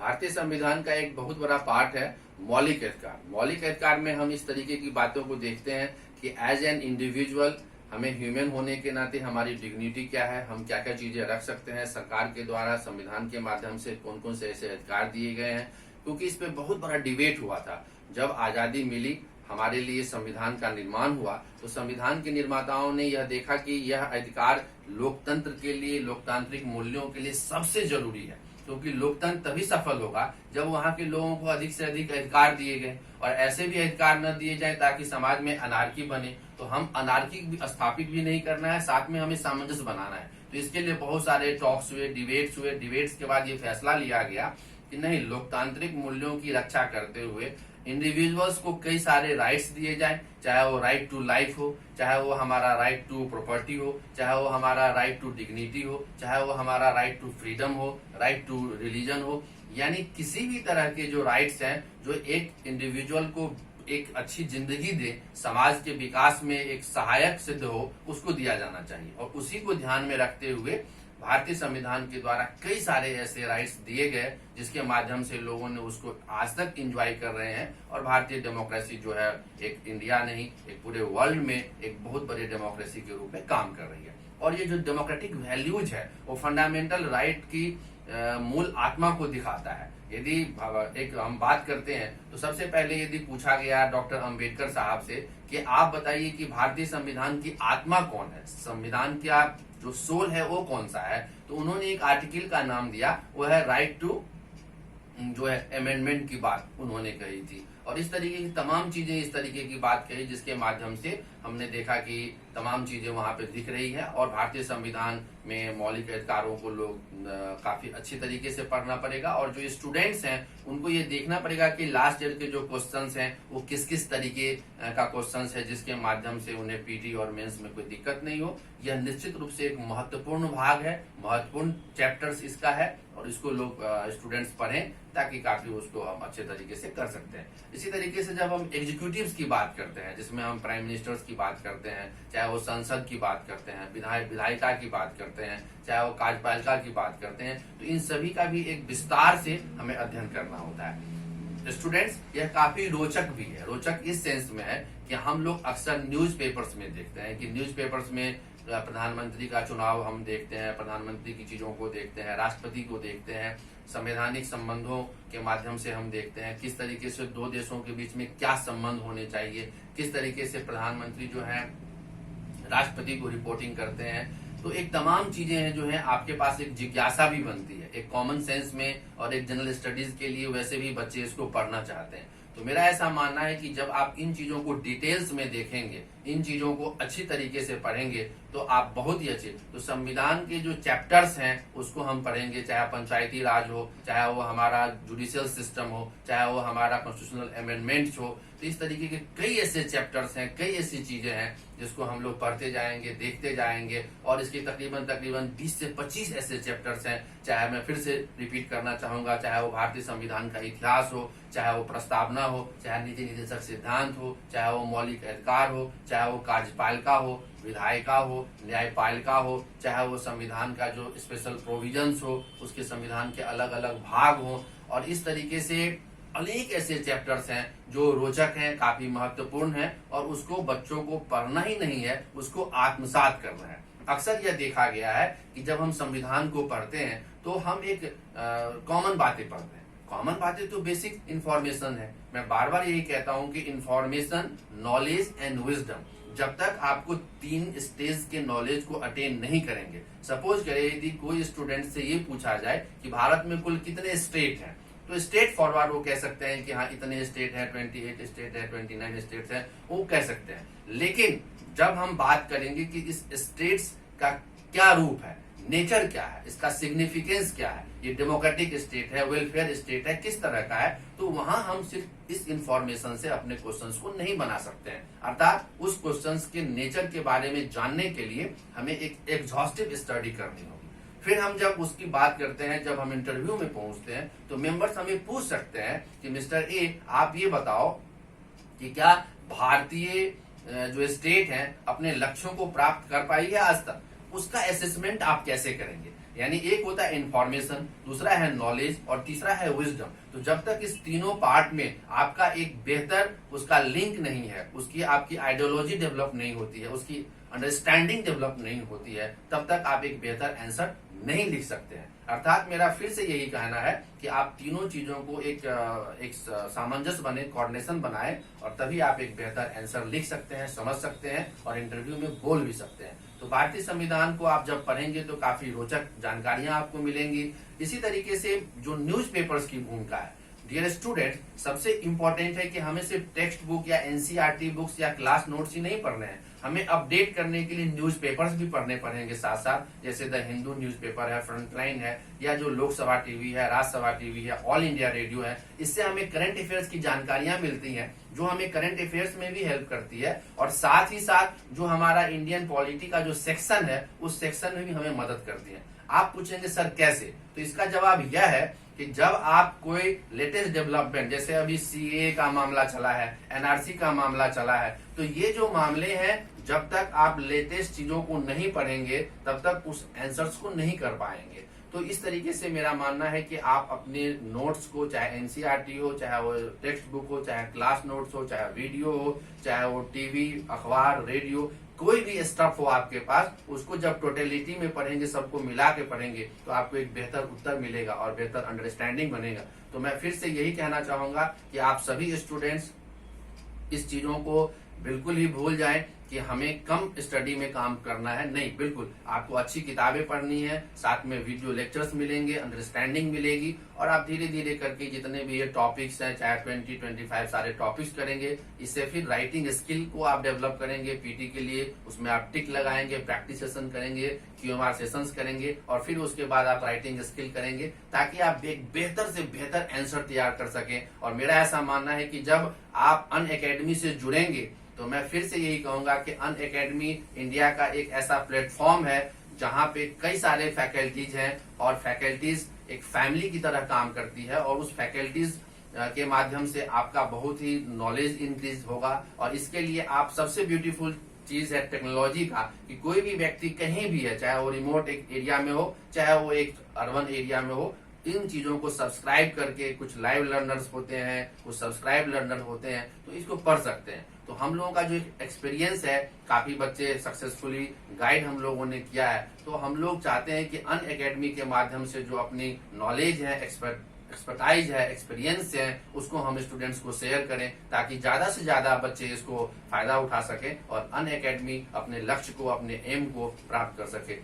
भारतीय संविधान का एक बहुत बड़ा पार्ट है मौलिक अधिकार। मौलिक अधिकार में हम इस तरीके की बातों को देखते हैं कि एज एन इंडिविजुअल हमें ह्यूमन होने के नाते हमारी डिग्निटी क्या है, हम क्या क्या चीजें रख सकते हैं, सरकार के द्वारा संविधान के माध्यम से कौन कौन से ऐसे अधिकार दिए गए हैं। क्योंकि इस पे बहुत बड़ा डिबेट हुआ था। जब आजादी मिली, हमारे लिए संविधान का निर्माण हुआ, तो संविधान के निर्माताओं ने यह देखा कि यह अधिकार लोकतंत्र के लिए, लोकतांत्रिक मूल्यों के लिए सबसे जरूरी है। क्योंकि लोकतंत्र तभी सफल होगा जब वहां के लोगों को अधिक से अधिक अधिकार दिए गए, और ऐसे भी अधिकार न दिए जाए ताकि समाज में अनार्की बने। तो हम अनार्की स्थापित भी नहीं करना है, साथ में हमें सामंजस्य बनाना है। तो इसके लिए बहुत सारे टॉक्स हुए, डिबेट्स के बाद ये फैसला लिया गया कि नहीं, लोकतांत्रिक मूल्यों की रक्षा करते हुए इंडिविजुअल्स को कई सारे राइट्स दिए जाए, चाहे वो राइट टू लाइफ हो, चाहे वो हमारा राइट टू प्रॉपर्टी हो, चाहे वो हमारा राइट टू डिग्निटी हो, चाहे वो हमारा राइट टू फ्रीडम हो, राइट टू रिलीजन हो। यानी किसी भी तरह के जो राइट्स हैं जो एक इंडिविजुअल को एक अच्छी जिंदगी दे, समाज के विकास में एक सहायक सिद्ध हो, उसको दिया जाना चाहिए। और उसी को ध्यान में रखते हुए भारतीय संविधान के द्वारा कई सारे ऐसे राइट्स दिए गए जिसके माध्यम से लोगों ने उसको आज तक एंजॉय कर रहे हैं। और भारतीय डेमोक्रेसी जो है एक इंडिया नहीं, एक पूरे वर्ल्ड में एक बहुत बड़े डेमोक्रेसी के रूप में काम कर रही है। और ये जो डेमोक्रेटिक वैल्यूज है वो फंडामेंटल राइट की मूल आत्मा को दिखाता है। यदि एक हम बात करते हैं तो सबसे पहले यदि पूछा गया डॉक्टर अंबेडकर साहब से कि आप बताइए कि भारतीय संविधान की आत्मा कौन है, संविधान का जो सोल है वो कौन सा है, तो उन्होंने एक आर्टिकल का नाम दिया, वो है राइट टू जो है अमेंडमेंट की बात उन्होंने कही थी। और इस तरीके की तमाम चीजें इस तरीके की बात कही जिसके माध्यम से हमने देखा कि तमाम चीजें वहां पे दिख रही है। और भारतीय संविधान में मौलिक अधिकारों को लोग काफी अच्छी तरीके से पढ़ना पड़ेगा। और जो स्टूडेंट्स हैं उनको ये देखना पड़ेगा कि लास्ट ईयर के जो क्वेश्चंस हैं वो किस किस तरीके का क्वेश्चंस है जिसके माध्यम से उन्हें पीटी और मेंस में कोई दिक्कत नहीं हो। यह निश्चित रूप से एक महत्वपूर्ण भाग है, महत्वपूर्ण चैप्टर्स इसका है, और इसको लोग स्टूडेंट्स पढ़ें ताकि काफी उसको हम अच्छे तरीके से कर सकते हैं। इसी तरीके से जब हम एग्जीक्यूटिव्स की बात करते हैं, जिसमें हम प्राइम मिनिस्टर्स की बात करते हैं, चाहे वो संसद की बात करते हैं, विधायिका की बात करते हैं, चाहे वो कार्यपालिका की बात करते हैं, तो इन सभी का भी एक विस्तार से हमें अध्ययन करना होता है। स्टूडेंट्स, यह काफी रोचक भी है। रोचक इस सेंस में है कि हम लोग अक्सर न्यूज़पेपर्स में देखते हैं कि न्यूज़पेपर्स में प्रधानमंत्री का चुनाव हम देखते हैं, प्रधानमंत्री की चीजों को देखते हैं, राष्ट्रपति को देखते हैं, संवैधानिक संबंधों के माध्यम से हम देखते हैं किस तरीके से दो देशों के बीच में क्या संबंध होने चाहिए, किस तरीके से प्रधानमंत्री जो है राष्ट्रपति को रिपोर्टिंग करते हैं। तो एक तमाम चीजें हैं जो है आपके पास एक जिज्ञासा भी बनती है, एक कॉमन सेंस में, और एक जनरल स्टडीज के लिए वैसे भी बच्चे इसको पढ़ना चाहते हैं। तो मेरा ऐसा मानना है कि जब आप इन चीजों को डिटेल्स में देखेंगे, इन चीजों को अच्छी तरीके से पढ़ेंगे, तो आप बहुत ही अच्छे, तो संविधान के जो चैप्टर्स हैं उसको हम पढ़ेंगे, चाहे पंचायती राज हो, चाहे वो हमारा जुडिशियल सिस्टम हो, चाहे वो हमारा कॉन्स्टिट्यूशनल अमेंडमेंट्स हो। तो इस तरीके के कई ऐसे चैप्टर्स हैं, कई ऐसी चीजें हैं जिसको हम लोग पढ़ते जाएंगे, देखते जाएंगे। और इसके तकरीबन 20 से 25 ऐसे चैप्टर्स हैं। चाहे मैं फिर से रिपीट करना चाहूंगा, चाहे वो भारतीय संविधान का इतिहास हो, चाहे वो प्रस्तावना हो, चाहे नीति निर्देशक सिद्धांत हो, चाहे वो मौलिक अधिकार हो, चाहे वो कार्यपालिका हो, विधायिका हो, न्यायपालिका हो, चाहे वो संविधान का जो स्पेशल प्रोविजंस हो, उसके संविधान के अलग अलग भाग हो। और इस तरीके से अनेक ऐसे चैप्टर्स हैं जो रोचक हैं, काफी महत्वपूर्ण हैं, और उसको बच्चों को पढ़ना ही नहीं है, उसको आत्मसात करना है। अक्सर यह देखा गया है कि जब हम संविधान को पढ़ते हैं तो हम एक कॉमन बातें पढ़ते हैं। कॉमन बातें तो बेसिक इंफॉर्मेशन है। मैं बार बार यही कहता हूं कि इंफॉर्मेशन, नॉलेज एंड विजडम, जब तक आपको 3 स्टेज के नॉलेज को अटेन नहीं करेंगे। सपोज करें यदि कोई स्टूडेंट से ये पूछा जाए कि भारत में कुल कितने स्टेट हैं, तो स्टेट फॉरवर्ड वो कह सकते हैं कि हाँ इतने स्टेट हैं, 28 स्टेट है, 29 स्टेट्स हैं, वो कह सकते हैं। लेकिन जब हम बात करेंगे कि इस स्टेट्स का क्या रूप है, नेचर क्या है, इसका सिग्निफिकेंस क्या है, ये डेमोक्रेटिक स्टेट है, वेलफेयर स्टेट है, किस तरह का है, तो वहां हम सिर्फ इस इंफॉर्मेशन से अपने क्वेश्चंस को नहीं बना सकते हैं। अर्थात उस क्वेश्चंस के नेचर के बारे में जानने के लिए हमें एक एग्जॉस्टिव स्टडी करनी होगी। फिर हम जब उसकी बात करते हैं, जब हम इंटरव्यू में पहुंचते हैं, तो मेंबर्स हमें पूछ सकते हैं कि मिस्टर ए, आप ये बताओ कि क्या भारतीय जो स्टेट है अपने लक्ष्यों को प्राप्त कर पाई है आज तक, उसका असेसमेंट आप कैसे करेंगे। यानी एक होता है इंफॉर्मेशन, दूसरा है नॉलेज और तीसरा है विजडम। तो जब तक इस तीनों पार्ट में आपका एक बेहतर उसका लिंक नहीं है, उसकी आपकी आइडियोलॉजी डेवलप नहीं होती है, उसकी अंडरस्टैंडिंग डेवलप नहीं होती है, तब तक आप एक बेहतर आंसर नहीं लिख सकते हैं। अर्थात मेरा फिर से यही कहना है कि आप तीनों चीजों को एक सामंजस्य बने, कोऑर्डिनेशन बनाए, और तभी आप एक बेहतर आंसर लिख सकते हैं, समझ सकते हैं और इंटरव्यू में बोल भी सकते हैं। तो भारतीय संविधान को आप जब पढ़ेंगे तो काफी रोचक जानकारियां आपको मिलेंगी। इसी तरीके से जो न्यूज़पेपर्स की भूमिका है, डियर स्टूडेंट, सबसे इंपॉर्टेंट है कि हमें सिर्फ टेक्स्ट बुक या एनसीईआरटी बुक्स या क्लास नोट्स ही नहीं पढ़ने हैं, हमें अपडेट करने के लिए न्यूज़पेपर्स भी पढ़ने पड़ेंगे साथ साथ। जैसे द हिंदू न्यूज़पेपर है, फ्रंटलाइन है, या जो लोकसभा टीवी है, राज्यसभा टीवी है, ऑल इंडिया रेडियो है। इससे हमें करंट अफेयर्स की जानकारियां मिलती हैं जो हमें करंट अफेयर्स में भी हेल्प करती है, और साथ ही साथ जो हमारा इंडियन पॉलिटी का जो सेक्शन है उस सेक्शन में भी हमें मदद करती है। आप पूछेंगे सर कैसे, तो इसका जवाब यह है कि जब आप कोई लेटेस्ट डेवलपमेंट, जैसे अभी सीए का मामला चला है, एनआरसी का मामला चला है, तो ये जो मामले हैं, जब तक आप लेटेस्ट चीजों को नहीं पढ़ेंगे तब तक उस आंसर्स को नहीं कर पाएंगे। तो इस तरीके से मेरा मानना है कि आप अपने नोट्स को, चाहे एनसीईआरटी हो, चाहे वो टेक्स्ट बुक हो, चाहे क्लास नोट्स हो, चाहे वीडियो हो, चाहे वो टीवी, अखबार, रेडियो, कोई भी स्टफ हो आपके पास, उसको जब टोटलिटी में पढ़ेंगे, सबको मिला के पढ़ेंगे, तो आपको एक बेहतर उत्तर मिलेगा और बेहतर अंडरस्टैंडिंग बनेगा। तो मैं फिर से यही कहना चाहूंगा कि आप सभी स्टूडेंट्स इस चीजों को बिल्कुल ही भूल जाएं कि हमें कम स्टडी में काम करना है। नहीं, बिल्कुल आपको अच्छी किताबें पढ़नी है, साथ में वीडियो लेक्चर्स मिलेंगे, अंडरस्टैंडिंग मिलेगी, और आप धीरे धीरे करके जितने भी ये टॉपिक्स हैं, चाहे 20-25 सारे टॉपिक्स करेंगे, इससे फिर राइटिंग स्किल को आप डेवलप करेंगे पीटी के लिए। उसमें आप टिक लगाएंगे, प्रैक्टिस सेशन करेंगे, क्यूएमआर सेशंस करेंगे, और फिर उसके बाद आप राइटिंग स्किल करेंगे, ताकि आप एक बेहतर से बेहतर आंसर तैयार कर सकें। और मेरा ऐसा मानना है कि जब आप अनअकैडमी से जुड़ेंगे, तो मैं फिर से यही कहूंगा कि अनअकैडमी इंडिया का एक ऐसा प्लेटफॉर्म है जहां पे कई सारे फैकल्टीज हैं, और फैकल्टीज एक फैमिली की तरह काम करती है, और उस फैकल्टीज के माध्यम से आपका बहुत ही नॉलेज इंक्रीज होगा। और इसके लिए आप सबसे ब्यूटीफुल चीज है टेक्नोलॉजी का, कि कोई भी व्यक्ति कहीं भी है, चाहे वो रिमोट एक एरिया में हो, चाहे वो एक अर्बन एरिया में हो, इन चीजों को सब्सक्राइब करके, कुछ लाइव लर्नर्स होते हैं, कुछ सब्सक्राइब लर्नर होते हैं, तो इसको पढ़ सकते हैं। तो हम लोगों का जो एक्सपीरियंस है, काफी बच्चे सक्सेसफुली गाइड हम लोगों ने किया है, तो हम लोग चाहते हैं कि अनअकैडमी के माध्यम से जो अपनी नॉलेज है, एक्सपर्टाइज है, एक्सपीरियंस है, उसको हम स्टूडेंट्स को शेयर करें, ताकि ज्यादा से ज्यादा बच्चे इसको फायदा उठा सके और अनअकैडमी अपने लक्ष्य को, अपने एम को प्राप्त कर सके।